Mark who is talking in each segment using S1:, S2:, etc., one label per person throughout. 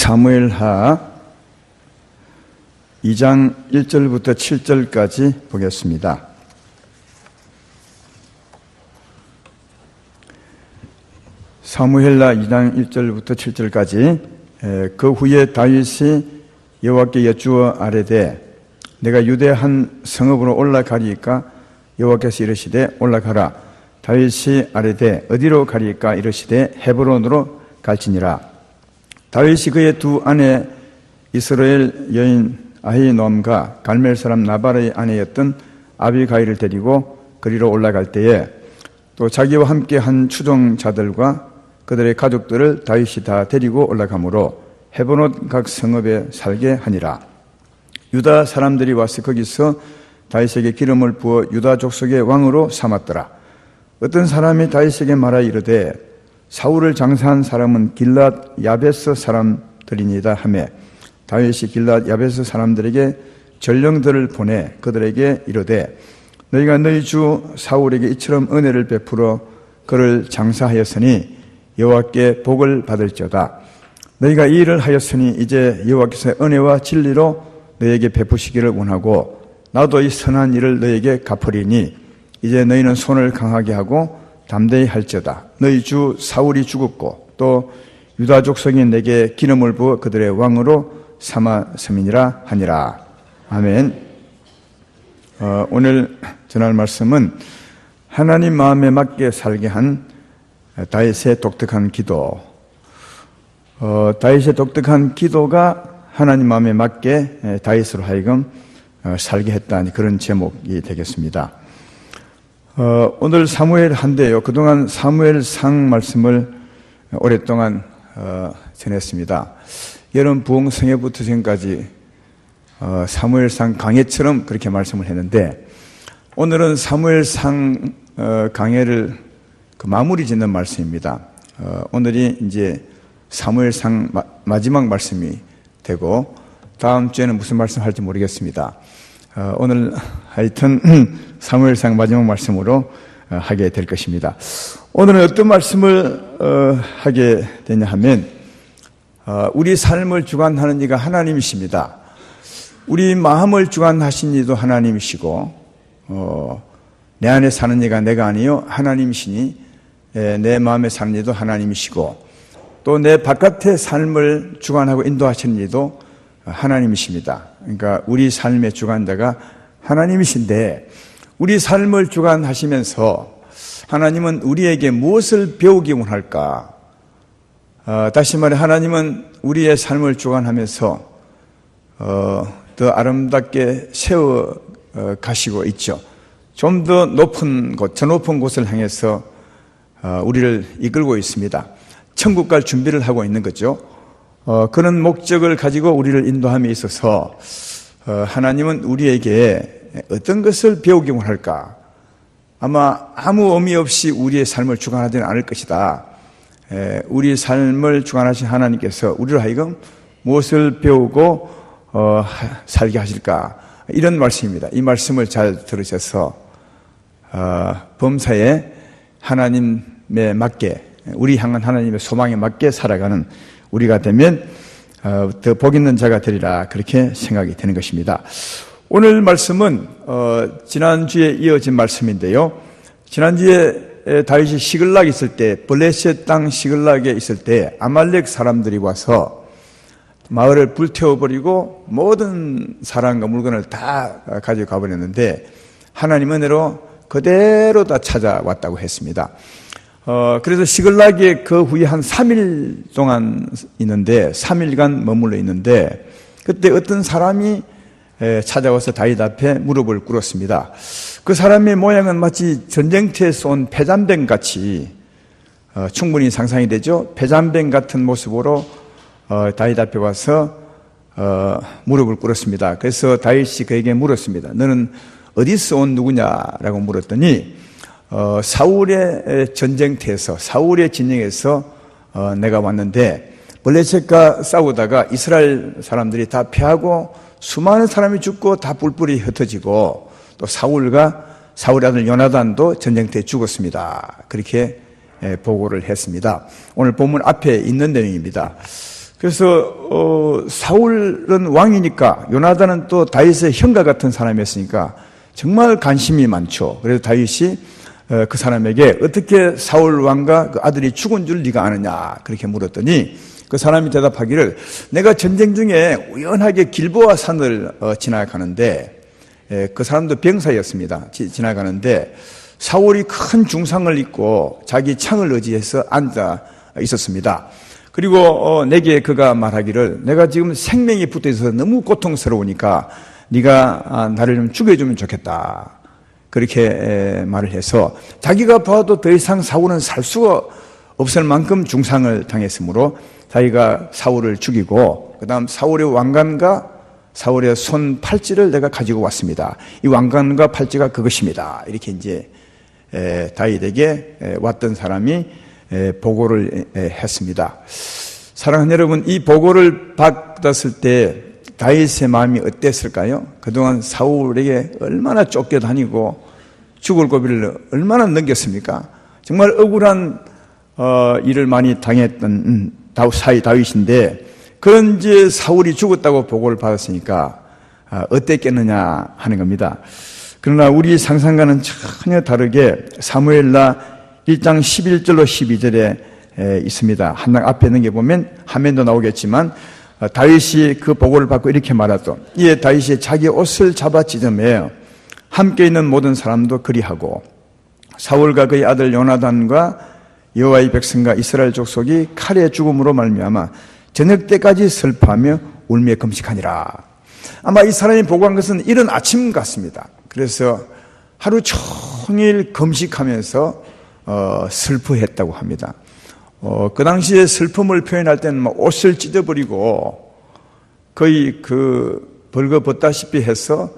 S1: 사무엘하 2장 1절부터 7절까지 보겠습니다. 사무엘하 2장 1절부터 7절까지. 그 후에 다윗이 여호와께 여쭈어 아뢰되 내가 유대 한 성읍으로 올라가리이까? 여호와께서 이르시되 올라가라. 다윗이 아뢰되 어디로 가리이까? 이르시되 헤브론으로 갈지니라. 다윗이 그의 두 아내 이스라엘 여인 아히노암과 갈멜 사람 나발의 아내였던 아비가일을 데리고 그리로 올라갈 때에 또 자기와 함께 한 추종자들과 그들의 가족들을 다윗이 다 데리고 올라가므로 헤브론 각 성읍에 살게 하니라. 유다 사람들이 와서 거기서 다윗에게 기름을 부어 유다 족속의 왕으로 삼았더라. 어떤 사람이 다윗에게 말하여 이르되 사울을 장사한 사람은 길랏 야베스 사람들이니이다 하매 다윗이 길랏 야베스 사람들에게 전령들을 보내 그들에게 이르되 너희가 너희 주 사울에게 이처럼 은혜를 베풀어 그를 장사하였으니 여호와께 복을 받을지어다. 너희가 이 일을 하였으니 이제 여호와께서 은혜와 진리로 너희에게 베푸시기를 원하고 나도 이 선한 일을 너희에게 갚으리니 이제 너희는 손을 강하게 하고 담대히 할지어다. 너희 주 사울이 죽었고 또 유다 족속이 내게 기름을 부어 그들의 왕으로 삼았음이니라 하니라. 아멘. 오늘 전할 말씀은 하나님 마음에 맞게 살게 한 다윗의 독특한 기도. 다윗의 독특한 기도가 하나님 마음에 맞게 다윗으로 하여금 살게 했다니 그런 제목이 되겠습니다. 오늘 사무엘한데요. 그동안 사무엘상 말씀을 오랫동안 전했습니다. 여름 부흥 성회부터 지금까지 사무엘상 강해처럼 그렇게 말씀을 했는데 오늘은 사무엘상 강해를 마무리 짓는 말씀입니다. 오늘이 이제 사무엘상 마지막 말씀이 되고 다음 주에는 무슨 말씀 할지 모르겠습니다. 오늘 하여튼 사무엘상 마지막 말씀으로 하게 될 것입니다. 오늘은 어떤 말씀을 하게 되냐 하면 우리 삶을 주관하는 이가 하나님이십니다. 우리 마음을 주관하신 이도 하나님이시고 내 안에 사는 이가 내가 아니요 하나님이시니 내 마음에 사는 이도 하나님이시고 또 내 바깥의 삶을 주관하고 인도하시는 이도 하나님이십니다. 그러니까 우리 삶의 주관자가 하나님이신데 우리 삶을 주관하시면서 하나님은 우리에게 무엇을 배우기 원할까? 다시 말해 하나님은 우리의 삶을 주관하면서 더 아름답게 세워 가시고 있죠. 좀 더 높은 곳, 저 높은 곳을 향해서 우리를 이끌고 있습니다. 천국 갈 준비를 하고 있는 거죠. 그런 목적을 가지고 우리를 인도함에 있어서 하나님은 우리에게 어떤 것을 배우기 원할까? 아마 아무 의미 없이 우리의 삶을 주관하지는 않을 것이다. 우리 삶을 주관하신 하나님께서 우리를 하여금 무엇을 배우고 살게 하실까? 이런 말씀입니다. 이 말씀을 잘 들으셔서 범사에 하나님에 맞게 우리 향한 하나님의 소망에 맞게 살아가는 우리가 되면 더 복 있는 자가 되리라 그렇게 생각이 되는 것입니다. 오늘 말씀은 지난주에 이어진 말씀인데요. 지난주에 다윗이 시글락에 있을 때 블레셋 땅 시글락에 있을 때 아말렉 사람들이 와서 마을을 불태워버리고 모든 사람과 물건을 다 가져가 버렸는데 하나님 은혜로 그대로 다 찾아왔다고 했습니다. 그래서 시글락에 그 후에 한 3일 동안 있는데 3일간 머물러 있는데 그때 어떤 사람이 찾아와서 다윗 앞에 무릎을 꿇었습니다. 그 사람의 모양은 마치 전쟁터에서 온 패잔병 같이 충분히 상상이 되죠. 패잔병 같은 모습으로 다윗 앞에 와서 무릎을 꿇었습니다. 그래서 다윗이 그에게 물었습니다. 너는 어디서 온 누구냐라고 물었더니 사울의 전쟁터에서 사울의 진영에서 내가 왔는데 블레셋과 싸우다가 이스라엘 사람들이 다 패하고 수많은 사람이 죽고 다 뿔뿔이 흩어지고 또 사울의 아들 요나단도 전쟁터에 죽었습니다. 그렇게 보고를 했습니다. 오늘 본문 앞에 있는 내용입니다. 그래서 사울은 왕이니까 요나단은 또 다윗의 형과 같은 사람이었으니까 정말 관심이 많죠. 그래서 다윗이 그 사람에게 어떻게 사울 왕과 그 아들이 죽은 줄 네가 아느냐 그렇게 물었더니 그 사람이 대답하기를 내가 전쟁 중에 우연하게 길보아 산을 지나가는데 그 사람도 병사였습니다. 지나가는데 사울이 큰 중상을 입고 자기 창을 의지해서 앉아 있었습니다. 그리고 내게 그가 말하기를 내가 지금 생명이 붙어 있어서 너무 고통스러우니까 네가 나를 좀 죽여주면 좋겠다. 그렇게 말을 해서 자기가 봐도 더 이상 사울은 살 수가 없을 만큼 중상을 당했으므로 자기가 사울을 죽이고 그 다음 사울의 왕관과 사울의 손 팔찌를 내가 가지고 왔습니다. 이 왕관과 팔찌가 그것입니다. 이렇게 이제 다윗에게 왔던 사람이 보고를 했습니다. 사랑하는 여러분, 이 보고를 받았을 때 다윗의 마음이 어땠을까요? 그동안 사울에게 얼마나 쫓겨다니고 죽을 고비를 얼마나 넘겼습니까? 정말 억울한 일을 많이 당했던 다윗인데 그런 이제 사울이 죽었다고 보고를 받았으니까 어땠겠느냐 하는 겁니다. 그러나 우리 상상과는 전혀 다르게 사무엘나 1장 11절로 12절에 있습니다. 한장 앞에 있는 게 보면 화면도 나오겠지만 다윗이 그 보고를 받고 이렇게 말하죠. 이에 다윗이 자기 옷을 잡아 찢으며 함께 있는 모든 사람도 그리하고 사울과 그의 아들 요나단과 여호와의 백성과 이스라엘 족속이 칼의 죽음으로 말미암아 저녁 때까지 슬퍼하며 울며 금식하니라. 아마 이 사람이 보고한 것은 이른 아침 같습니다. 그래서 하루 종일 금식하면서 슬퍼했다고 합니다. 그 당시에 슬픔을 표현할 때는 막 옷을 찢어버리고 거의 벌거벗다시피 해서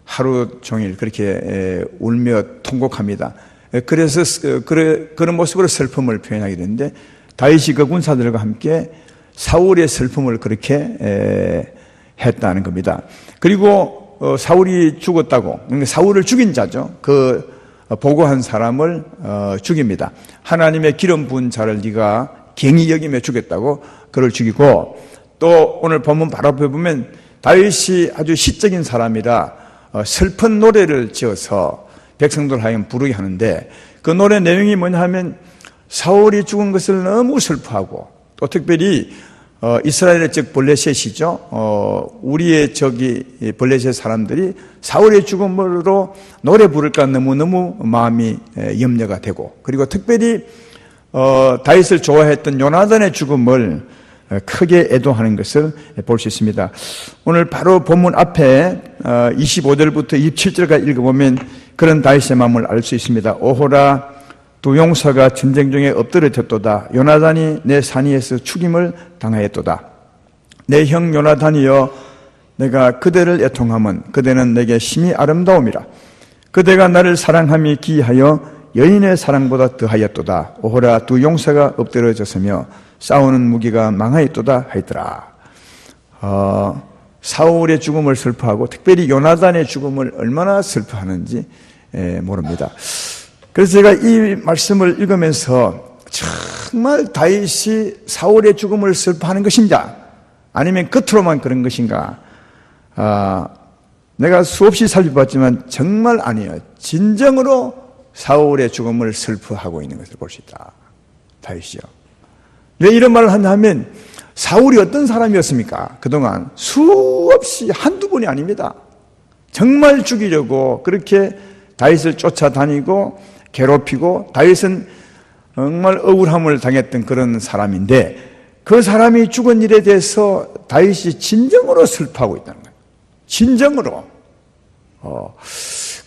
S1: 하루 종일 그렇게 울며 통곡합니다. 그래서 그런 모습으로 슬픔을 표현하게 되는데 다윗이 그 군사들과 함께 사울의 슬픔을 그렇게 했다는 겁니다. 그리고 사울이 죽었다고, 사울을 죽인 자죠. 그 보고한 사람을 죽입니다. 하나님의 기름 부은 자를 네가 경히 여기며 죽였다고 그를 죽이고, 또 오늘 본문 바로 앞에 보면 다윗이 아주 시적인 사람이라 슬픈 노래를 지어서 백성들 하여금 부르게 하는데 그 노래 내용이 뭐냐 하면 사울이 죽은 것을 너무 슬퍼하고 또 특별히 이스라엘의 적 블레셋이죠. 우리의 적이 블레셋 사람들이 사울의 죽음으로 노래 부를까 너무너무 마음이 염려가 되고 그리고 특별히 다윗을 좋아했던 요나단의 죽음을 크게 애도하는 것을 볼 수 있습니다. 오늘 바로 본문 앞에 25절부터 27절까지 읽어보면 그런 다윗의 마음을 알 수 있습니다. 오호라 두 용사가 전쟁 중에 엎드려졌도다. 요나단이 내 산위에서 죽임을 당하였도다. 내 형 요나단이여 내가 그대를 애통함은 그대는 내게 심히 아름다움이라. 그대가 나를 사랑함이 기이하여 여인의 사랑보다 더하였도다. 오호라 두 용사가 엎드려졌으며 싸우는 무기가 망하였도다 하였더라. 사울의 죽음을 슬퍼하고 특별히 요나단의 죽음을 얼마나 슬퍼하는지 모릅니다. 그래서 제가 이 말씀을 읽으면서 정말 다윗이 사울의 죽음을 슬퍼하는 것인가 아니면 겉으로만 그런 것인가 내가 수없이 살펴봤지만 정말 아니에요. 진정으로 사울의 죽음을 슬퍼하고 있는 것을 볼 수 있다. 다윗이요. 왜 이런 말을 하냐 하면 사울이 어떤 사람이었습니까? 그동안 수없이 한두 번이 아닙니다. 정말 죽이려고 그렇게 다윗을 쫓아다니고 괴롭히고 다윗은 정말 억울함을 당했던 그런 사람인데 그 사람이 죽은 일에 대해서 다윗이 진정으로 슬퍼하고 있다는 거예요. 진정으로.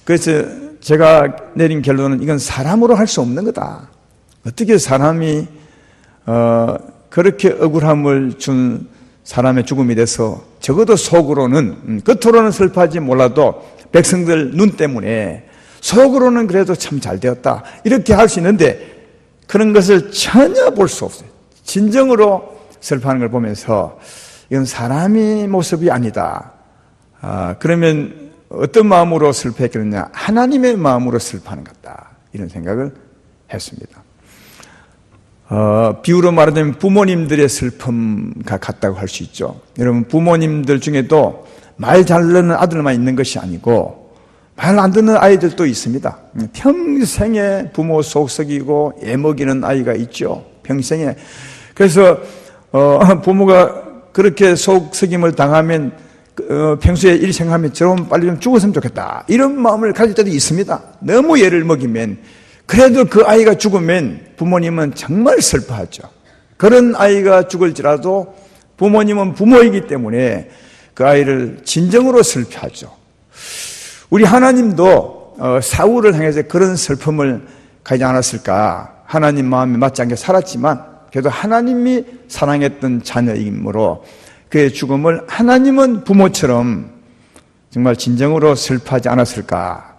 S1: 그래서 제가 내린 결론은 이건 사람으로 할 수 없는 거다. 어떻게 사람이 그렇게 억울함을 준 사람의 죽음이 돼서 적어도 속으로는 겉으로는 슬퍼하지 몰라도 백성들 눈 때문에 속으로는 그래도 참 잘 되었다 이렇게 할 수 있는데 그런 것을 전혀 볼 수 없어요. 진정으로 슬퍼하는 걸 보면서 이건 사람의 모습이 아니다. 그러면 어떤 마음으로 슬퍼했겠느냐? 하나님의 마음으로 슬퍼하는 것 같다. 이런 생각을 했습니다. 비유로 말하자면 부모님들의 슬픔과 같다고 할 수 있죠. 여러분, 부모님들 중에도 말 잘 듣는 아들만 있는 것이 아니고 말 안 듣는 아이들도 있습니다. 평생에 부모 속썩이고 애먹이는 아이가 있죠. 평생에. 그래서 부모가 그렇게 속썩임을 당하면 평소에 일 생각하면 저럼 빨리 좀 죽었으면 좋겠다, 이런 마음을 가질 때도 있습니다. 너무 애를 먹이면. 그래도 그 아이가 죽으면 부모님은 정말 슬퍼하죠. 그런 아이가 죽을지라도 부모님은 부모이기 때문에 그 아이를 진정으로 슬퍼하죠. 우리 하나님도 사울을 향해서 그런 슬픔을 가지지 않았을까. 하나님 마음에 맞지 않게 살았지만 그래도 하나님이 사랑했던 자녀이므로 그의 죽음을 하나님은 부모처럼 정말 진정으로 슬퍼하지 않았을까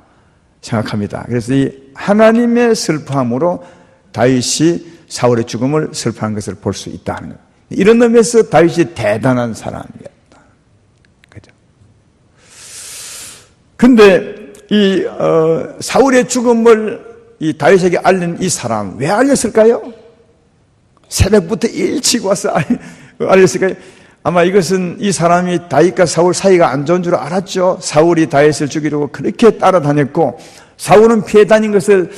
S1: 생각합니다. 그래서 이 하나님의 슬퍼함으로 다윗이 사울의 죽음을 슬퍼한 것을 볼 수 있다는 거예요. 이런 의미에서 다윗이 대단한 사람이었다. 그죠? 근데 이 사울의 죽음을 이 다윗에게 알린 이 사람, 왜 알렸을까요? 새벽부터 일찍 와서 알렸을까요? 아마 이것은 이 사람이 다윗과 사울 사이가 안 좋은 줄 알았죠. 사울이 다윗을 죽이려고 그렇게 따라다녔고, 사울은 피해 다닌 것을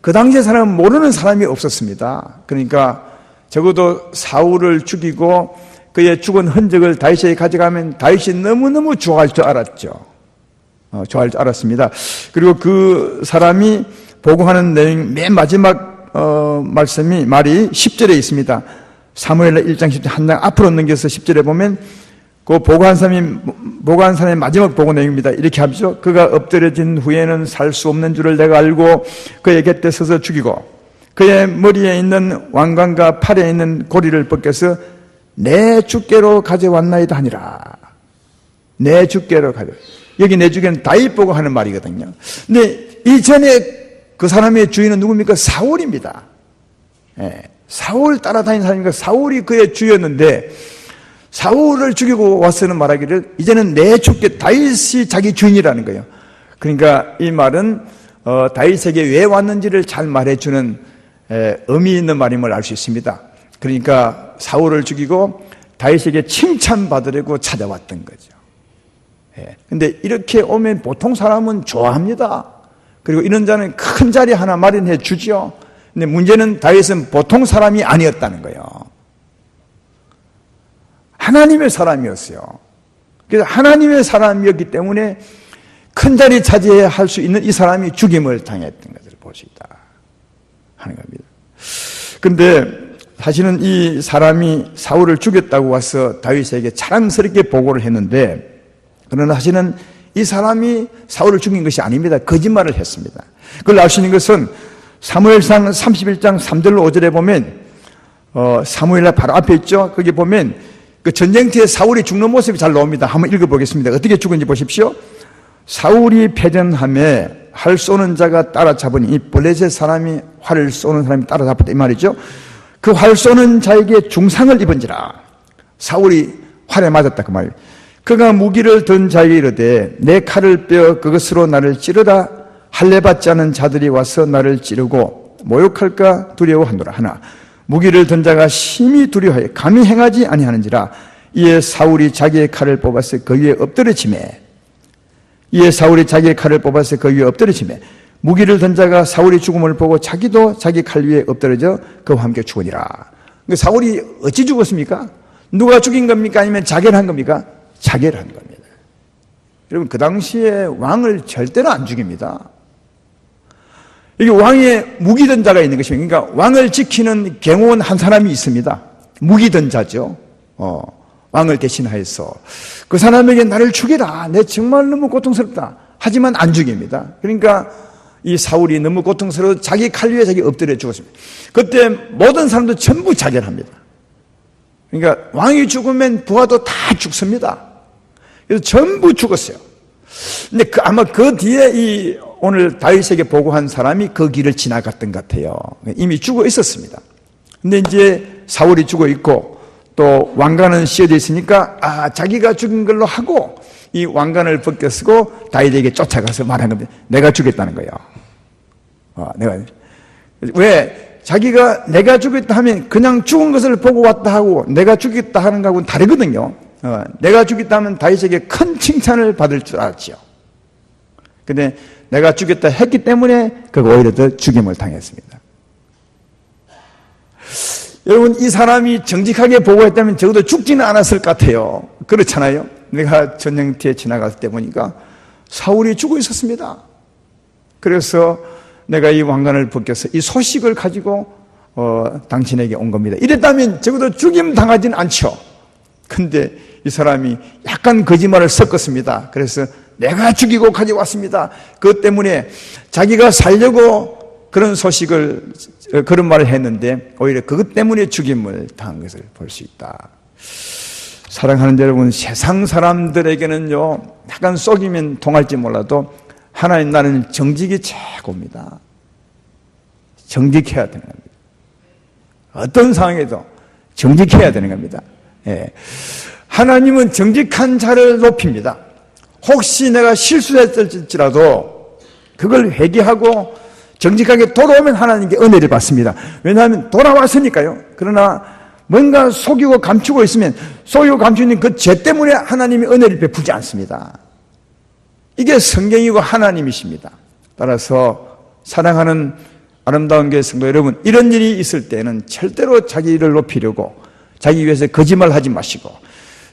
S1: 그 당시에 사람은 모르는 사람이 없었습니다. 그러니까 적어도 사울을 죽이고 그의 죽은 흔적을 다윗에게 가져가면 다윗이 너무너무 좋아할 줄 알았죠. 좋아할 줄 알았습니다. 그리고 그 사람이 보고하는 내용, 맨 마지막 말이 10절에 있습니다. 사무엘하 1장 10절 한 장 앞으로 넘겨서 10절에 보면 그 보고한 사람의 마지막 보고 내용입니다. 이렇게 하죠. 그가 엎드려진 후에는 살 수 없는 줄을 내가 알고 그의 곁에 서서 죽이고 그의 머리에 있는 왕관과 팔에 있는 고리를 벗겨서 내 주께로 가져왔나이다 하니라. 내 주께로 가져. 여기 내 주께는 다윗 보고 하는 말이거든요. 근데 이전에 그 사람의 주인은 누굽니까? 사울입니다. 사울 따라다니는 사람이니까 사울이 그의 주였는데 사울을 죽이고 와서는 말하기를 이제는 내 주께, 다윗이 자기 주인이라는 거예요. 그러니까 이 말은 다윗에게 왜 왔는지를 잘 말해주는 의미 있는 말임을 알 수 있습니다. 그러니까 사울을 죽이고 다윗에게 칭찬받으려고 찾아왔던 거죠. 근데 이렇게 오면 보통 사람은 좋아합니다. 그리고 이런 자는 큰 자리 하나 마련해 주죠. 근데 문제는 다윗은 보통 사람이 아니었다는 거예요. 하나님의 사람이었어요. 그래서 하나님의 사람이었기 때문에 큰 자리 차지해야 할 수 있는 이 사람이 죽임을 당했던 것을 볼 수 있다 하는 겁니다. 근데 사실은 이 사람이 사울을 죽였다고 와서 다윗에게 자랑스럽게 보고를 했는데, 그러나 사실은 이 사람이 사울을 죽인 것이 아닙니다. 거짓말을 했습니다. 그걸 알 수 있는 것은 사무엘상 31장 3절로 5절에 보면 사무엘라 바로 앞에 있죠. 거기 보면 그 전쟁터에 사울이 죽는 모습이 잘 나옵니다. 한번 읽어보겠습니다. 어떻게 죽은지 보십시오. 사울이 패전함에 활 쏘는 자가 따라잡으니, 이 블레셋 사람이 활을 쏘는 사람이 따라잡았다 이 말이죠. 그 활 쏘는 자에게 중상을 입은지라. 사울이 활에 맞았다 그 말이에요. 그가 무기를 든 자에게 이르되 내 칼을 빼어 그것으로 나를 찌르다 할례 받지 않은 자들이 와서 나를 찌르고 모욕할까 두려워하노라 하나 무기를 든 자가 심히 두려워하여 감히 행하지 아니하는지라. 이에 사울이 자기의 칼을 뽑아서 그 위에 엎드려지매 무기를 든 자가 사울의 죽음을 보고 자기도 자기 칼 위에 엎드려져 그와 함께 죽으니라. 그러니까 사울이 어찌 죽었습니까? 누가 죽인 겁니까? 아니면 자결한 겁니까? 자결한 겁니다. 여러분, 그 당시에 왕을 절대로 안 죽입니다. 이게 왕의 무기든 자가 있는 것입니다. 그러니까 왕을 지키는 경호원 한 사람이 있습니다. 무기든 자죠. 왕을 대신하여서 그 사람에게 나를 죽여라. 내 정말 너무 고통스럽다. 하지만 안 죽입니다. 그러니까 이 사울이 너무 고통스러워 자기 칼 위에 자기 엎드려 죽었습니다. 그때 모든 사람도 전부 자결합니다. 그러니까 왕이 죽으면 부하도 다 죽습니다. 그래서 전부 죽었어요. 근데 아마 그 뒤에 오늘 다윗에게 보고한 사람이 그 길을 지나갔던 것 같아요. 이미 죽어 있었습니다. 근데 이제 사울이 죽어 있고 또 왕관은 씌어져 있으니까 자기가 죽인 걸로 하고 이 왕관을 벗겨 쓰고 다윗에게 쫓아가서 말한 겁니다. 내가 죽였다는 거예요. 왜? 자기가 내가 죽였다 하면 그냥 죽은 것을 보고 왔다 하고 내가 죽였다 하는 거하고는 다르거든요. 내가 죽였다 하면 다윗에게 큰 칭찬을 받을 줄 알았죠. 근데 내가 죽였다 했기 때문에 그가 오히려 더 죽임을 당했습니다. 여러분, 이 사람이 정직하게 보고했다면 적어도 죽지는 않았을 것 같아요. 그렇잖아요. 내가 전쟁터에 지나갔을 때 보니까 사울이 죽어 있었습니다. 그래서 내가 이 왕관을 벗겨서 이 소식을 가지고 당신에게 온 겁니다. 이랬다면 적어도 죽임 당하진 않죠. 근데 이 사람이 약간 거짓말을 섞었습니다. 그래서 내가 죽이고 가져왔습니다. 그것 때문에 자기가 살려고 그런 소식을, 그런 말을 했는데 오히려 그것 때문에 죽임을 당한 것을 볼 수 있다. 사랑하는 여러분, 세상 사람들에게는요, 약간 속이면 통할지 몰라도 하나님 나라는 정직이 최고입니다. 정직해야 되는 겁니다. 어떤 상황에도 정직해야 되는 겁니다. 예. 하나님은 정직한 자를 높입니다. 혹시 내가 실수했을지라도 그걸 회개하고 정직하게 돌아오면 하나님께 은혜를 받습니다. 왜냐하면 돌아왔으니까요. 그러나 뭔가 속이고 감추고 있으면 속이고 감추는 그 죄 때문에 하나님이 은혜를 베푸지 않습니다. 이게 성경이고 하나님이십니다. 따라서 사랑하는 아름다운 교회 성도 여러분, 이런 일이 있을 때는 절대로 자기를 높이려고 자기 위해서 거짓말하지 마시고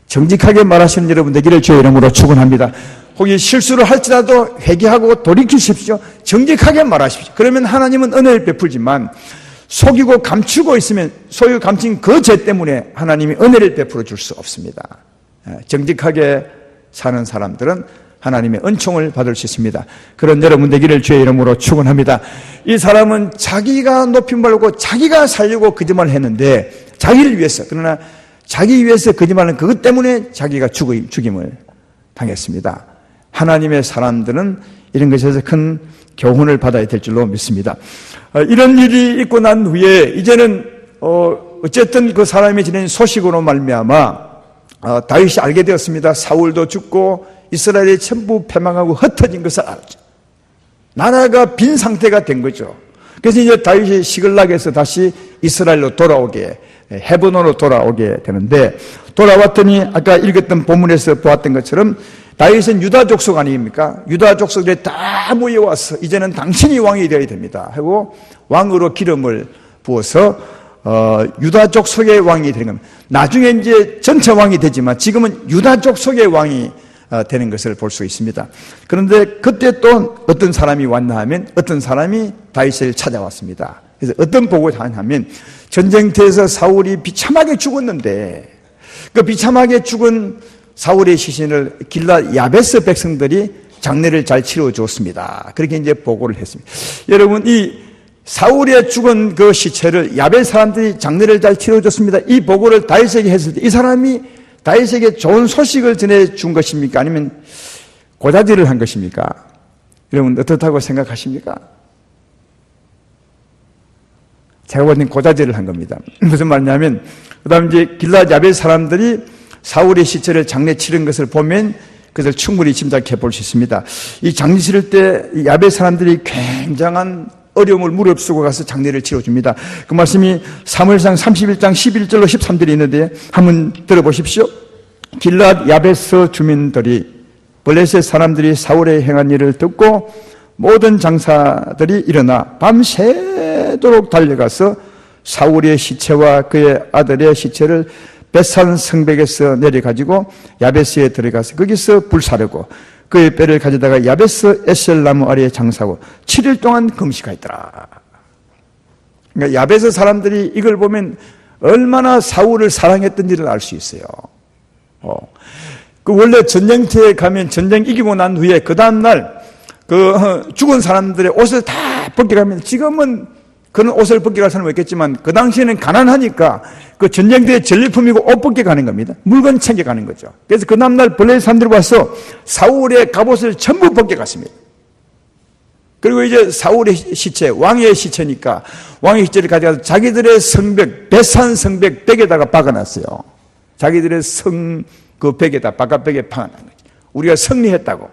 S1: 정직하게 말하시는 여러분 되기를 주의 이름으로 축원합니다. 혹시 실수를 할지라도 회개하고 돌이키십시오. 정직하게 말하십시오. 그러면 하나님은 은혜를 베풀지만 속이고 감추고 있으면 속이고 감춘 그 죄 때문에 하나님이 은혜를 베풀어 줄 수 없습니다. 정직하게 사는 사람들은 하나님의 은총을 받을 수 있습니다. 그런 여러분 되기를 주의 이름으로 축원합니다. 이 사람은 자기가 높임 말고 자기가 살려고 거짓말을 했는데 자기를 위해서, 그러나 자기 위해서 거짓말은 그것 때문에 자기가 죽임을 당했습니다. 하나님의 사람들은 이런 것에서 큰 교훈을 받아야 될 줄로 믿습니다. 이런 일이 있고 난 후에 이제는 어쨌든 그 사람이 지낸 소식으로 말미암아 다윗이 알게 되었습니다. 사울도 죽고 이스라엘이 전부 패망하고 흩어진 것을 알았죠. 나라가 빈 상태가 된 거죠. 그래서 이제 다윗이 시글락에서 다시 이스라엘로 돌아오게, 헤브론으로 돌아오게 되는데, 돌아왔더니 아까 읽었던 본문에서 보았던 것처럼 다윗은 유다 족속 아닙니까? 유다 족속들이 다 모여와서 이제는 당신이 왕이 되어야 됩니다 하고 왕으로 기름을 부어서 유다 족속의 왕이 되는 겁니다. 나중에 이제 전체 왕이 되지만 지금은 유다 족속의 왕이 되는 것을 볼 수 있습니다. 그런데 그때 또 어떤 사람이 왔나 하면 어떤 사람이 다윗을 찾아왔습니다. 그래서 어떤 보고를 하냐면 전쟁터에서 사울이 비참하게 죽었는데 그 비참하게 죽은 사울의 시신을 길라 야베스 백성들이 장례를 잘 치러주었습니다. 그렇게 이제 보고를 했습니다. 여러분, 이 사울의 죽은 그 시체를 야베 사람들이 장례를 잘 치러줬습니다. 이 보고를 다윗에게 했을 때 이 사람이 다윗에게 좋은 소식을 전해준 것입니까? 아니면 고자질을 한 것입니까? 여러분 어떻다고 생각하십니까? 제가 볼 때는 고자질을 한 겁니다. 무슨 말이냐면 그 다음 이제 길라 야베 사람들이 사울의 시체를 장례 치른 것을 보면 그것을 충분히 짐작해 볼 수 있습니다. 이 장례 치를 때 야베 사람들이 굉장한 어려움을 무릅쓰고 가서 장례를 치러줍니다. 그 말씀이 사무엘상 31장 11절로 13절이 있는데 한번 들어보십시오. 길랏 야베스 주민들이 블레셋 사람들이 사울의 행한 일을 듣고 모든 장사들이 일어나 밤새도록 달려가서 사울의 시체와 그의 아들의 시체를 벳산 성벽에서 내려가지고 야베스에 들어가서 거기서 불사르고 그의 뼈를 가져다가 야베스 에셀 나무 아래에 장사하고 7일 동안 금식하였더라. 그러니까 야베스 사람들이 이걸 보면 얼마나 사울을 사랑했던지를 알 수 있어요. 그 원래 전쟁터에 가면 전쟁 이기고 난 후에 그 다음날 그 죽은 사람들의 옷을 다 벗겨가면 지금은 그런 옷을 벗겨갈 사람은 없겠지만 그 당시에는 가난하니까 그 전쟁터의 전리품이고 옷 벗겨가는 겁니다. 물건 챙겨가는 거죠. 그래서 그 다음날 블레셋 사람들이 와서 사울의 갑옷을 전부 벗겨갔습니다. 그리고 이제 사울의 시체, 왕의 시체니까 왕의 시체를 가져가서 자기들의 성벽, 벳산 성벽 벽에다가 박아놨어요. 자기들의 성 그 벽에다 바깥벽에 박아놓은 거죠. 우리가 승리했다고.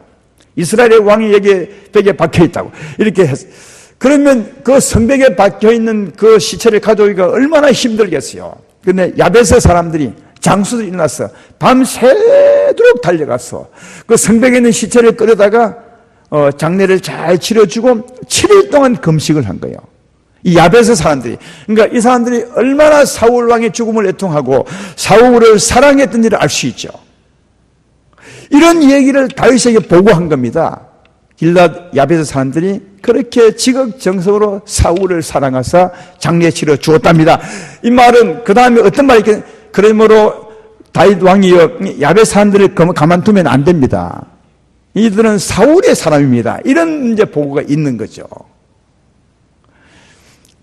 S1: 이스라엘의 왕이 여기에 벽에 박혀있다고. 이렇게 했어요. 그러면 그 성벽에 박혀있는 그 시체를 가져오기가 얼마나 힘들겠어요. 근데 야베스 사람들이 장수들이 일어나서 밤새도록 달려가서 그 성벽에 있는 시체를 끌어다가 장례를 잘 치러주고 7일 동안 금식을 한 거예요. 이 야베스 사람들이. 그러니까 이 사람들이 얼마나 사울 왕의 죽음을 애통하고 사울을 사랑했던지를 알 수 있죠. 이런 얘기를 다윗에게 보고한 겁니다. 길앗 야베스 사람들이 그렇게 지극정성으로 사울을 사랑하사 장례 치러 주었답니다. 이 말은 그 다음에 어떤 말이 있겠냐? 그러므로 다윗 왕이여 야베스 사람들을 가만두면 안 됩니다. 이들은 사울의 사람입니다. 이런 이제 보고가 있는 거죠.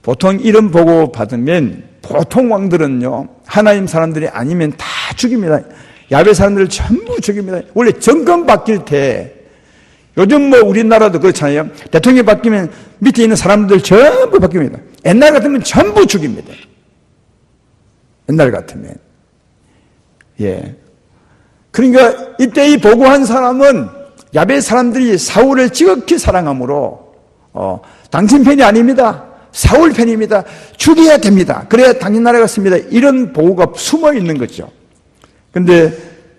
S1: 보통 이런 보고 받으면 보통 왕들은요 하나님 사람들이 아니면 다 죽입니다. 야베스 사람들을 전부 죽입니다. 원래 정권 바뀔 때 요즘 뭐 우리나라도 그렇잖아요. 대통령이 바뀌면 밑에 있는 사람들 전부 바뀝니다. 옛날 같으면 전부 죽입니다. 옛날 같으면. 예. 그러니까 이때 이 보고한 사람은 야베스 사람들이 사울을 지극히 사랑하므로 당신 편이 아닙니다. 사울 편입니다. 죽여야 됩니다. 그래야 당신 나라가 씁니다. 이런 보고가 숨어 있는 거죠. 근데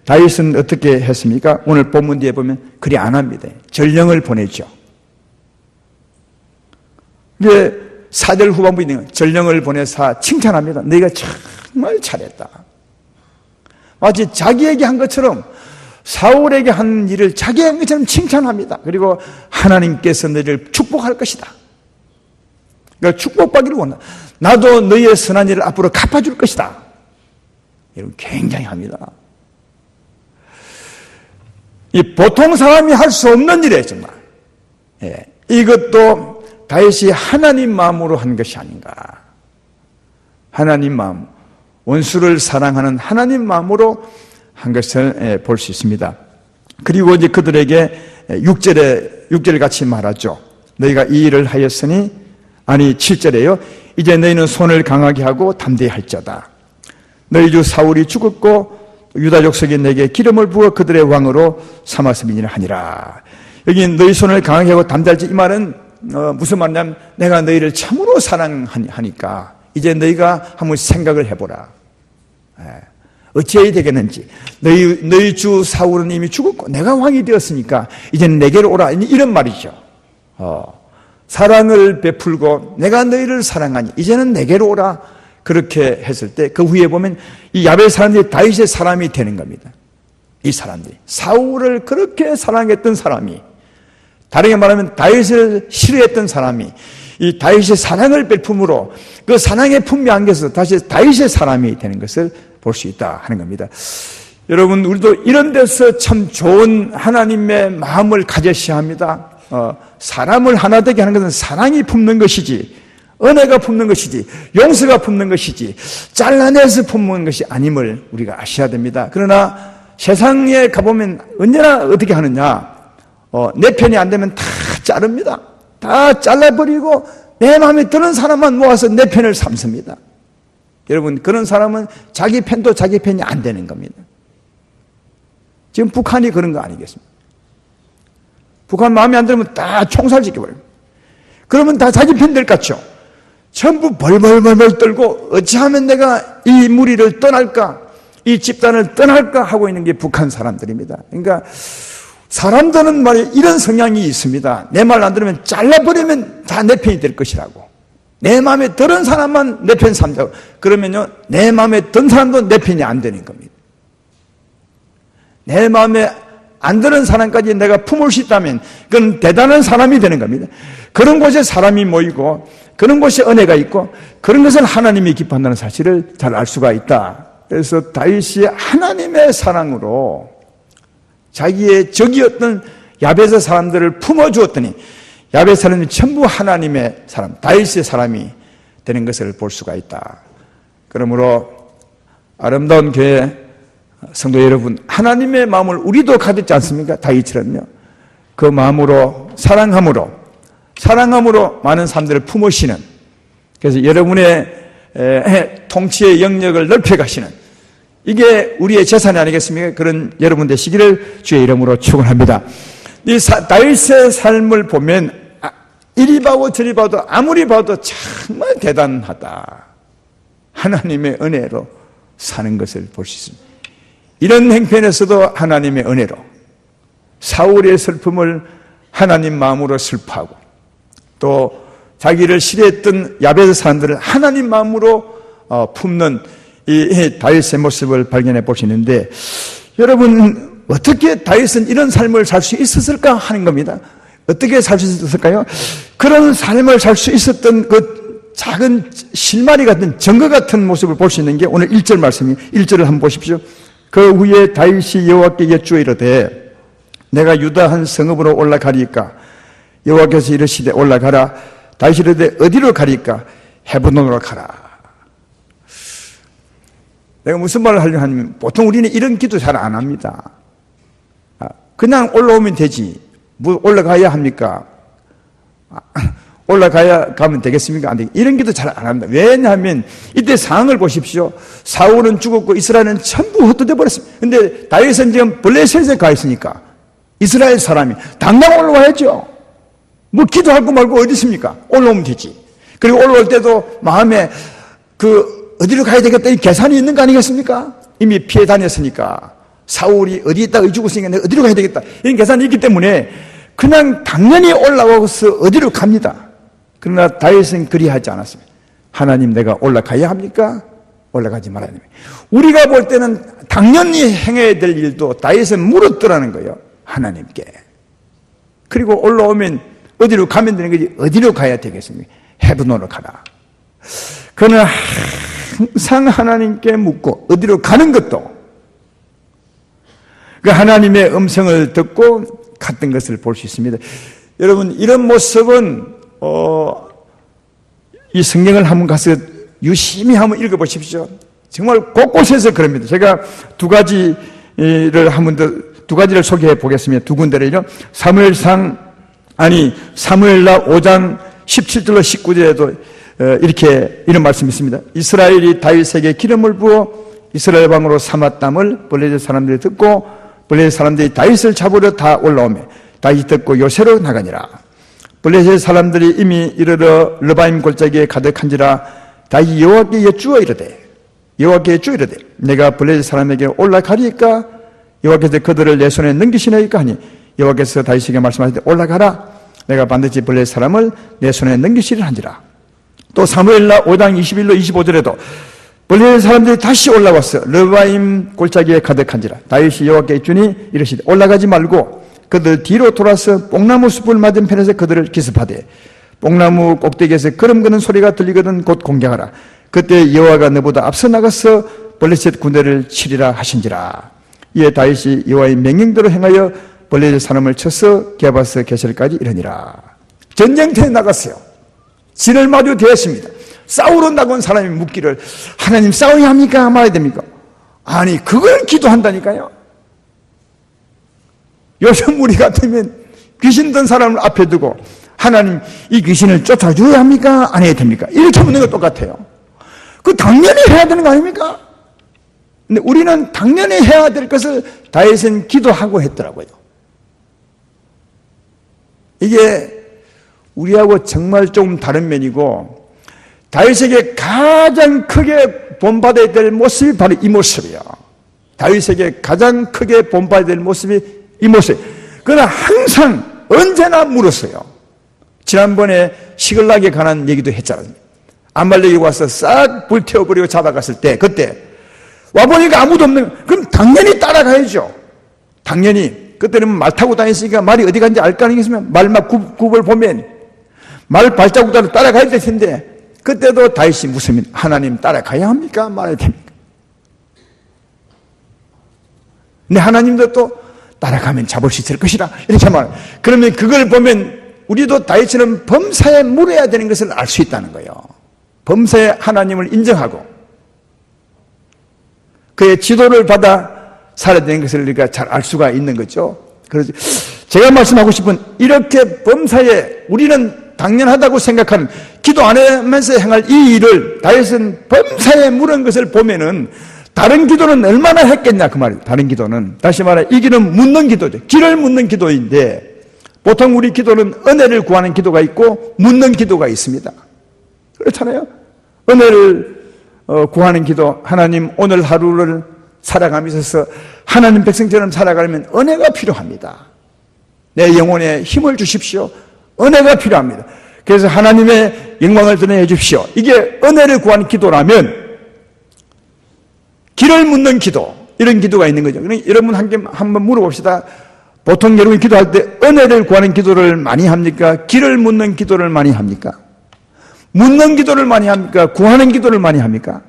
S1: 다윗은 어떻게 했습니까? 오늘 본문 뒤에 보면 그리 안 합니다. 전령을 보내죠. 이게 4절 후반부에 있는 거예요. 전령을 보내사 칭찬합니다. 너희가 정말 잘했다. 마치 자기에게 한 것처럼 사울에게 한 일을 자기에게 한 것처럼 칭찬합니다. 그리고 하나님께서 너희를 축복할 것이다. 그러니까 축복받기를 원한다. 나도 너희의 선한 일을 앞으로 갚아줄 것이다. 여러분 굉장히 합니다. 이 보통 사람이 할 수 없는 일이에요, 정말. 예, 이것도 다윗이 하나님 마음으로 한 것이 아닌가. 하나님 마음, 원수를 사랑하는 하나님 마음으로 한 것을 볼 수 있습니다. 그리고 이제 그들에게 6절에 같이 말하죠. 너희가 이 일을 하였으니, 아니 7절에요. 이제 너희는 손을 강하게 하고 담대히 할지어다. 너희 주 사울이 죽었고 유다 족속이 내게 기름을 부어 그들의 왕으로 삼았음이니라 하니라. 여기 너희 손을 강하게 하고 담대할지, 이 말은 무슨 말이냐면 내가 너희를 참으로 사랑하니까 이제 너희가 한번 생각을 해보라. 어찌해야 되겠는지. 너희 주 사울은 이미 죽었고 내가 왕이 되었으니까 이제는 내게로 오라. 이런 말이죠. 사랑을 베풀고 내가 너희를 사랑하니 이제는 내게로 오라. 그렇게 했을 때 그 후에 보면 이 야베스 사람들이 다윗의 사람이 되는 겁니다. 이 사람들이 사울을 그렇게 사랑했던 사람이, 다르게 말하면 다윗을 싫어했던 사람이 이 다윗의 사랑을 베품으로 그 사랑의 품위 안겨서 다시 다윗의 사람이 되는 것을 볼 수 있다 하는 겁니다. 여러분, 우리도 이런 데서 참 좋은 하나님의 마음을 가져야 합니다. 사람을 하나 되게 하는 것은 사랑이 품는 것이지, 은혜가 품는 것이지, 용서가 품는 것이지, 잘라내서 품는 것이 아님을 우리가 아셔야 됩니다. 그러나 세상에 가보면 언제나 어떻게 하느냐, 내 편이 안 되면 다 자릅니다. 다 잘라버리고 내 마음에 드는 사람만 모아서 내 편을 삼습니다. 여러분, 그런 사람은 자기 편도 자기 편이 안 되는 겁니다. 지금 북한이 그런 거 아니겠습니까? 북한 마음에 안 들면 다 총살시켜버려요. 그러면 다 자기 편 될 것 같죠? 전부 벌벌벌벌 떨고 어찌하면 내가 이 무리를 떠날까, 이 집단을 떠날까 하고 있는 게 북한 사람들입니다. 그러니까 사람들은 말이에요, 이런 성향이 있습니다. 내 말 안 들으면 잘라버리면 다 내 편이 될 것이라고. 내 마음에 드는 사람만 내 편 삼자고. 그러면요, 내 마음에 든 사람도 내 편이 안 되는 겁니다. 내 마음에 안 드는 사람까지 내가 품을 수 있다면 그건 대단한 사람이 되는 겁니다. 그런 곳에 사람이 모이고 그런 곳에 은혜가 있고 그런 것을 하나님이 기뻐한다는 사실을 잘 알 수가 있다. 그래서 다윗이 하나님의 사랑으로 자기의 적이었던 야베스 사람들을 품어주었더니 야베스 사람이 전부 하나님의 사람, 다윗의 사람이 되는 것을 볼 수가 있다. 그러므로 아름다운 교회 성도 여러분, 하나님의 마음을 우리도 가졌지 않습니까? 다윗처럼요. 그 마음으로 사랑함으로 많은 사람들을 품으시는, 그래서 여러분의 통치의 영역을 넓혀가시는, 이게 우리의 재산이 아니겠습니까? 그런 여러분 되시기를 주의 이름으로 축원합니다. 이 다윗의 삶을 보면 이리 봐도 저리 봐도 아무리 봐도 정말 대단하다. 하나님의 은혜로 사는 것을 볼 수 있습니다. 이런 행편에서도 하나님의 은혜로 사울의 슬픔을 하나님 마음으로 슬퍼하고 또 자기를 싫어했던 야베스 사람들을 하나님 마음으로 품는 이 다윗의 모습을 발견해 보시는데, 여러분 어떻게 다윗은 이런 삶을 살 수 있었을까 하는 겁니다. 어떻게 살 수 있었을까요? 그런 삶을 살 수 있었던 그 작은 실마리 같은 증거 같은 모습을 볼 수 있는 게 오늘 1절 말씀이에요. 1절을 한번 보십시오. 그 후에 다윗이 여호와께 여쭈어 이르되 내가 유다 한 성읍으로 올라가리까? 여호와께서 이르시되 올라가라. 다윗이 이르되 어디로 가리까? 헤브론으로 가라. 내가 무슨 말을 하려고 하냐면, 보통 우리는 이런 기도 잘 안 합니다. 그냥 올라오면 되지. 뭐 올라가야 합니까? 가면 되겠습니까? 안 되겠습니까? 이런 기도 잘 안 합니다. 왜냐하면 이때 상황을 보십시오. 사울은 죽었고 이스라엘은 전부 흩어져 버렸습니다. 근데 다윗은 지금 블레셋에 가 있으니까 이스라엘 사람이 당장 올라와야죠. 뭐 기도할 거 말고 어디 있습니까? 올라오면 되지. 그리고 올라올 때도 마음에 어디로 가야 되겠다 이 계산이 있는 거 아니겠습니까? 이미 피해 다녔으니까. 사울이 어디 있다가 죽었으니까 내가 어디로 가야 되겠다 이런 계산이 있기 때문에 그냥 당연히 올라와서 어디로 갑니다. 그러나 다윗은 그리하지 않았습니다. 하나님, 내가 올라가야 합니까? 올라가지 말아야 됩니다. 우리가 볼 때는 당연히 행해야 될 일도 다윗은 물었더라는 거예요. 하나님께. 그리고 올라오면 어디로 가면 되는 거지. 어디로 가야 되겠습니까? 헤브론으로 가라. 그는 항상 하나님께 묻고 어디로 가는 것도 그 하나님의 음성을 듣고 갔던 것을 볼 수 있습니다. 여러분, 이런 모습은 이 성경을 한번 가서 유심히 한번 읽어보십시오. 정말 곳곳에서 그럽니다. 제가 두 가지를 소개해 보겠습니다. 두 군데를요. 사무엘나 5장 17절로 19절에도 이런 말씀이 있습니다. 이스라엘이 다윗에게 기름을 부어 이스라엘 왕으로 삼았담을 블레셋 사람들이 듣고 블레셋 사람들이 다윗을 잡으러 다 올라오매 다윗이 듣고 요새로 나가니라. 블레셋 사람들이 이미 이르러 르바임 골짜기에 가득한지라. 다윗이 여호와께 여쭈어 이르되 내가 블레셋 사람에게 올라가리까? 여호와께서 그들을 내 손에 넘기시나이까 하니 여호와께서 다윗에게 말씀하시되 올라가라. 내가 반드시 블레셋 사람을 내 손에 넘기시리라 한지라. 또 사무엘나 5장 21로 25절에도 블레셋 사람들이 다시 올라와서 르바임 골짜기에 가득한지라. 다윗이 여호와께 주니 이르시되 올라가지 말고 그들 뒤로 돌아서 뽕나무 숲을 맞은 편에서 그들을 기습하되 뽕나무 꼭대기에서 걸음 거는 소리가 들리거든 곧 공격하라. 그때 여호와가 너보다 앞서 나가서 블레셋 군대를 치리라 하신지라. 이에 다윗이 여호와의 명령대로 행하여 블레셋 사람을 쳐서 게바스 게셀까지 이르니라. 전쟁터에 나갔어요. 진을 마주 대했습니다. 싸우러 나간 사람이 묻기를 하나님 싸워야 합니까? 말아야 됩니까? 아니, 그걸 기도한다니까요. 요즘 우리 같으면 귀신 든 사람을 앞에 두고 하나님 이 귀신을 쫓아줘야 합니까? 안 해야 됩니까? 이렇게 묻는 거 똑같아요. 그 당연히 해야 되는 거 아닙니까? 근데 우리는 당연히 해야 될 것을 다윗은 기도하고 했더라고요. 이게 우리하고 정말 조금 다른 면이고, 다윗에게 가장 크게 본받아야 될 모습이 바로 이 모습이에요. 다윗에게 가장 크게 본받아야 될 모습이 이 모습. 그러나 항상 언제나 물었어요. 지난번에 시글락에 관한 얘기도 했잖아요. 아말렉이 와서 싹 불태워버리고 잡아갔을 때, 그때 와보니까 아무도 없는, 그럼 당연히 따라가야죠. 당연히. 그때는 말 타고 다녔으니까 말이 어디 간지 알 거 아니겠습니까? 말만 굽을 보면 말 발자국 따라가야 될 텐데, 그때도 다윗이 묻습니다. 하나님 따라가야 합니까? 말아야 됩니까? 근데 하나님도 또 따라가면 잡을 수 있을 것이라 이렇게 말. 그러면 그걸 보면 우리도 다윗처럼 범사에 물어야 되는 것을 알 수 있다는 거예요. 범사에 하나님을 인정하고 그의 지도를 받아 살아야 되는 것을 우리가 잘 알 수가 있는 거죠. 그래서 제가 말씀하고 싶은, 이렇게 범사에 우리는 당연하다고 생각하는, 기도 안 하면서 행할 이 일을 다윗은 범사에 물은 것을 보면은 다른 기도는 얼마나 했겠냐 그 말이에요. 다른 기도는, 다시 말해 이 길은 묻는 기도죠. 길을 묻는 기도인데 보통 우리 기도는 은혜를 구하는 기도가 있고 묻는 기도가 있습니다. 그렇잖아요. 은혜를 구하는 기도, 하나님 오늘 하루를 살아가면서 하나님 백성처럼 살아가려면 은혜가 필요합니다. 내 영혼에 힘을 주십시오. 은혜가 필요합니다. 그래서 하나님의 영광을 드러내 주십시오. 이게 은혜를 구하는 기도라면 길을 묻는 기도, 이런 기도가 있는 거죠. 그러니까 여러분 한번 물어봅시다. 보통 여러분이 기도할 때 은혜를 구하는 기도를 많이 합니까? 길을 묻는 기도를 많이 합니까? 묻는 기도를 많이 합니까? 구하는 기도를 많이 합니까?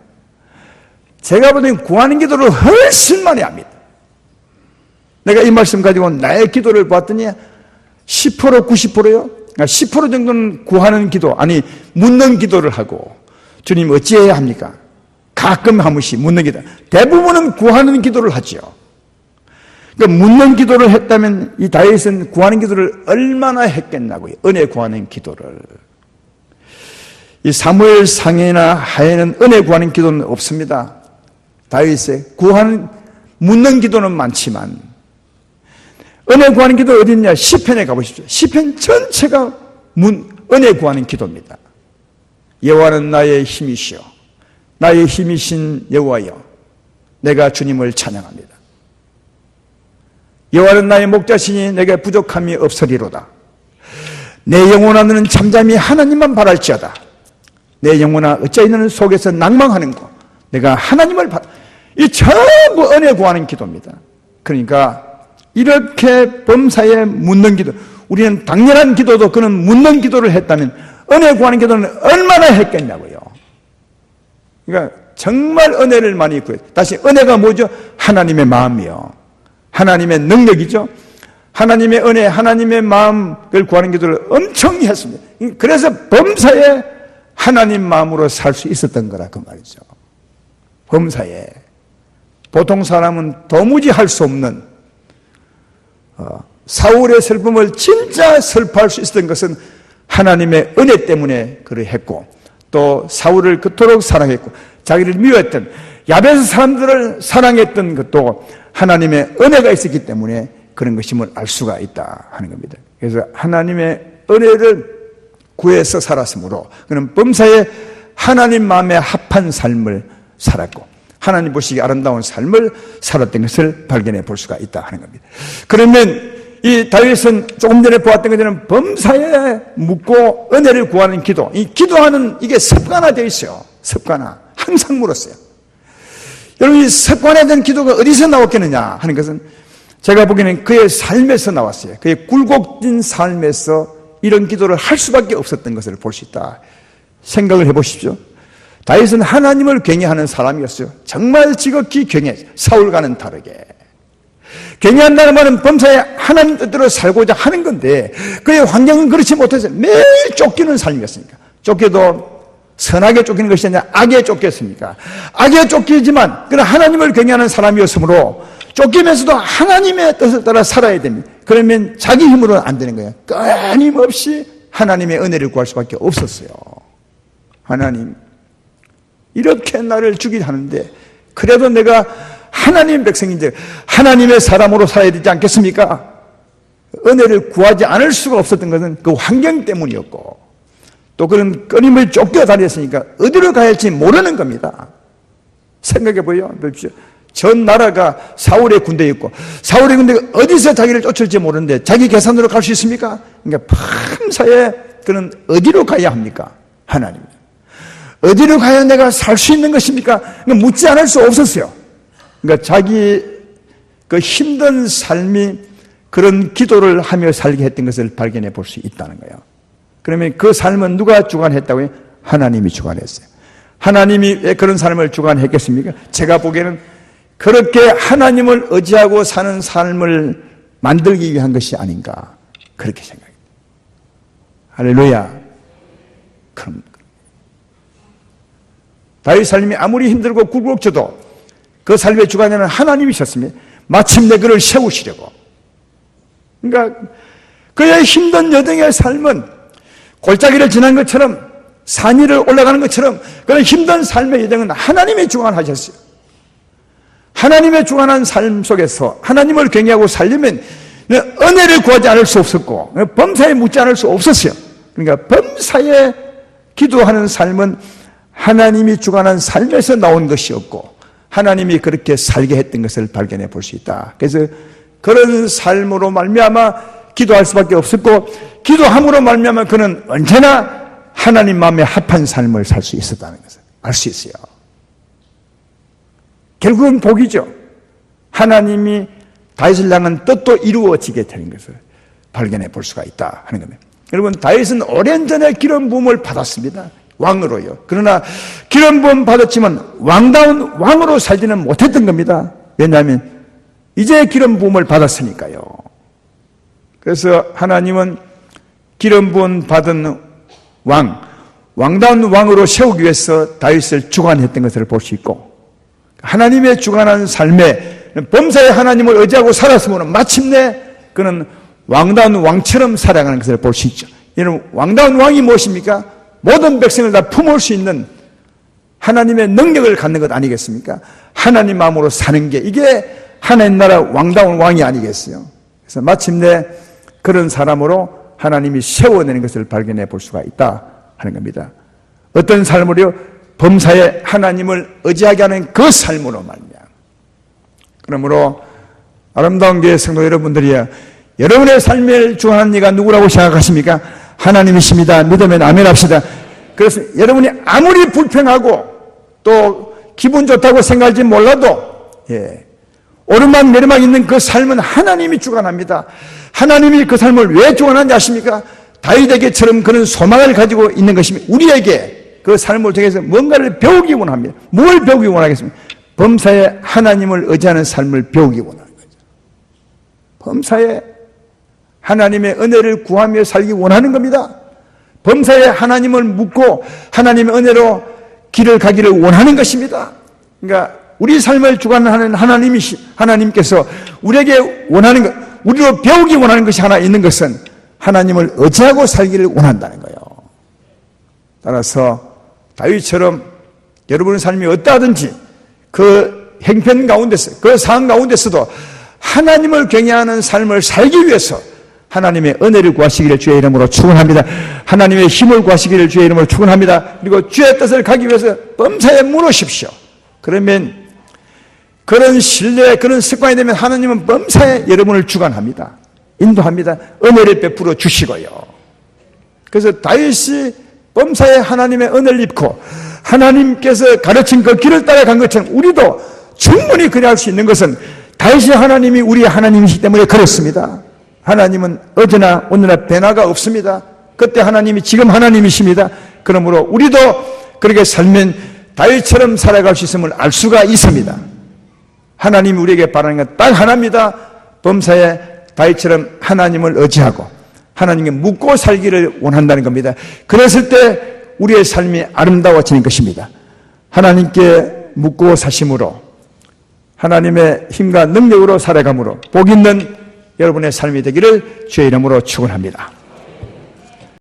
S1: 제가 볼 때는 구하는 기도를 훨씬 많이 합니다. 내가 이 말씀 가지고 나의 기도를 봤더니 10%, 90%요? 10% 정도는 구하는 기도, 아니 묻는 기도를 하고, 주님 어찌해야 합니까? 가끔 한 번씩 묻는 기도. 대부분은 구하는 기도를 하죠. 그러니까 묻는 기도를 했다면 이 다윗은 구하는 기도를 얼마나 했겠냐고요. 은혜 구하는 기도를. 이 사무엘 상해나 하에는 은혜 구하는 기도는 없습니다. 다윗의 묻는 기도는 많지만 은혜 구하는 기도 어디 있냐? 시편에 가보십시오. 시편 전체가 은혜 구하는 기도입니다. 여호와는 나의 힘이시여, 나의 힘이신 여호와여, 내가 주님을 찬양합니다. 여호와는 나의 목자시니 내게 부족함이 없으리로다. 내 영혼아 너는 잠잠히 하나님만 바랄지어다. 내 영혼아 어찌하여 너는 속에서 낭망하는고. 내가 하나님을 이 전부 은혜 구하는 기도입니다. 그러니까 이렇게 범사에 묻는 기도, 우리는 당연한 기도도 그는 묻는 기도를 했다면 은혜 구하는 기도는 얼마나 했겠냐고요. 그러니까 정말 은혜를 많이 구해요. 다시 은혜가 뭐죠? 하나님의 마음이요, 하나님의 능력이죠. 하나님의 은혜, 하나님의 마음을 구하는 기도를 엄청 했습니다. 그래서 범사에 하나님 마음으로 살 수 있었던 거라 그 말이죠. 범사에. 보통 사람은 도무지 할 수 없는 사울의 슬픔을 진짜 슬퍼할 수 있었던 것은 하나님의 은혜 때문에 그랬고, 또 사울을 그토록 사랑했고 자기를 미워했던 야베스 사람들을 사랑했던 것도 하나님의 은혜가 있었기 때문에 그런 것임을 알 수가 있다 하는 겁니다. 그래서 하나님의 은혜를 구해서 살았으므로 그는 범사에 하나님 마음에 합한 삶을 살았고 하나님 보시기에 아름다운 삶을 살았던 것을 발견해 볼 수가 있다 하는 겁니다. 그러면 이 다윗은 조금 전에 보았던 것처럼 범사에 묻고 은혜를 구하는 기도, 이 기도하는 이게 습관화되어 있어요. 습관화. 항상 물었어요. 여러분, 이 습관화된 기도가 어디서 나왔겠느냐 하는 것은 제가 보기에는 그의 삶에서 나왔어요. 그의 굴곡진 삶에서 이런 기도를 할 수밖에 없었던 것을 볼 수 있다 생각을 해보십시오. 다윗은 하나님을 경외하는 사람이었어요. 정말 지극히 경외했어요. 사울과는 다르게. 경외한다는 말은 범사에 하나님 뜻대로 살고자 하는 건데 그의 환경은 그렇지 못해서 매일 쫓기는 삶이었으니까. 쫓겨도 선하게 쫓기는 것이 아니라 악에 쫓겼습니까? 악에 쫓기지만 그러나 하나님을 경외하는 사람이었으므로 쫓기면서도 하나님의 뜻을 따라 살아야 됩니다. 그러면 자기 힘으로는 안 되는 거예요. 끊임없이 하나님의 은혜를 구할 수밖에 없었어요. 하나님, 이렇게 나를 죽이려 하는데 그래도 내가 하나님 백성인데 하나님의 사람으로 살아야 되지 않겠습니까? 은혜를 구하지 않을 수가 없었던 것은 그 환경 때문이었고 또 그런 끊임을 쫓겨다녔으니까 어디로 가야 할지 모르는 겁니다. 생각해 보십시오. 전 나라가 사울의 군대였고 사울의 군대가 어디서 자기를 쫓을지 모르는데 자기 계산으로 갈 수 있습니까? 그러니까 밤사에 그는 어디로 가야 합니까? 하나님. 어디로 가야 내가 살 수 있는 것입니까? 그러니까 묻지 않을 수 없었어요. 그러니까 자기 그 힘든 삶이 그런 기도를 하며 살게 했던 것을 발견해 볼 수 있다는 거예요. 그러면 그 삶은 누가 주관했다고요? 하나님이 주관했어요. 하나님이 왜 그런 삶을 주관했겠습니까? 제가 보기에는 그렇게 하나님을 의지하고 사는 삶을 만들기 위한 것이 아닌가 그렇게 생각합니다. 할렐루야. 그럼 다윗 삶이 아무리 힘들고 굴곡져도 그 삶의 주관자는 하나님이셨으며 마침내 그를 세우시려고. 그러니까 그의 힘든 여정의 삶은 골짜기를 지난 것처럼 산 위를 올라가는 것처럼 그런 힘든 삶의 여정은 하나님이 주관하셨어요. 하나님의 주관한 삶 속에서 하나님을 경외하고 살려면 은혜를 구하지 않을 수 없었고 범사에 묻지 않을 수 없었어요. 그러니까 범사에 기도하는 삶은 하나님이 주관한 삶에서 나온 것이었고 하나님이 그렇게 살게 했던 것을 발견해 볼 수 있다. 그래서 그런 삶으로 말미암아 기도할 수밖에 없었고 기도함으로 말미암아 그는 언제나 하나님 마음에 합한 삶을 살 수 있었다는 것을 알 수 있어요. 결국은 복이죠. 하나님이 다윗을 향한 뜻도 이루어지게 되는 것을 발견해 볼 수가 있다 하는 겁니다. 여러분, 다윗은 오랜 전에 기름 부음을 받았습니다. 왕으로요. 그러나 기름 부음 받았지만 왕다운 왕으로 살지는 못했던 겁니다. 왜냐하면 이제 기름 부음을 받았으니까요. 그래서 하나님은 기름 부음 받은 왕다운 왕으로 세우기 위해서 다윗을 주관했던 것을 볼 수 있고 하나님의 주관한 삶에 범사에 하나님을 의지하고 살았으므로 마침내 그는 왕다운 왕처럼 살아가는 것을 볼 수 있죠. 이는 왕다운 왕이 무엇입니까? 모든 백성을 다 품을 수 있는 하나님의 능력을 갖는 것 아니겠습니까? 하나님 마음으로 사는 게 이게 하나님 나라 왕다운 왕이 아니겠어요? 그래서 마침내 그런 사람으로 하나님이 세워내는 것을 발견해 볼 수가 있다 하는 겁니다. 어떤 삶으로요? 범사에 하나님을 의지하게 하는 그 삶으로 말이야. 그러므로 아름다운 교회 성도 여러분들이야, 여러분의 삶을 주관하는 이가 누구라고 생각하십니까? 하나님이십니다. 믿으면 아멘 합시다. 그래서 여러분이 아무리 불평하고 또 기분 좋다고 생각할지 몰라도 오르막 내리막 있는 그 삶은 하나님이 주관합니다. 하나님이 그 삶을 왜 주관하는지 아십니까? 다윗에게처럼 그런 소망을 가지고 있는 것입니다. 우리에게 그 삶을 통해서 뭔가를 배우기 원합니다. 뭘 배우기 원하겠습니까? 범사에 하나님을 의지하는 삶을 배우기 원하는 거죠. 범사에 하나님의 은혜를 구하며 살기 원하는 겁니다. 범사에 하나님을 묻고 하나님의 은혜로 길을 가기를 원하는 것입니다. 그러니까 우리 삶을 주관하는 하나님께서 우리에게 원하는 것, 우리로 배우기 원하는 것이 하나 있는 것은 하나님을 의지하고 살기를 원한다는 거예요. 따라서 다윗처럼 여러분의 삶이 어떠하든지 그 행편 가운데서, 그 상황 가운데서도 하나님을 경외하는 삶을 살기 위해서 하나님의 은혜를 구하시기를 주의 이름으로 축원합니다. 하나님의 힘을 구하시기를 주의 이름으로 축원합니다. 그리고 주의 뜻을 가기 위해서 범사에 물으십시오. 그러면 그런 신뢰, 그런 습관이 되면 하나님은 범사에 여러분을 주관합니다. 인도합니다. 은혜를 베풀어 주시고요. 그래서 다윗이 범사에 하나님의 은혜를 입고 하나님께서 가르친 그 길을 따라간 것처럼 우리도 충분히 그래 할 수 있는 것은 다윗이 하나님이 우리의 하나님이시기 때문에 그렇습니다. 하나님은 어제나 오늘나 변화가 없습니다. 그때 하나님이 지금 하나님이십니다. 그러므로 우리도 그렇게 살면 다윗처럼 살아갈 수 있음을 알 수가 있습니다. 하나님이 우리에게 바라는 건 딱 하나입니다. 범사에 다윗처럼 하나님을 의지하고 하나님께 묻고 살기를 원한다는 겁니다. 그랬을 때 우리의 삶이 아름다워지는 것입니다. 하나님께 묻고 사심으로 하나님의 힘과 능력으로 살아감으로 복 있는 여러분의 삶이 되기를 주의 이름으로 축원합니다.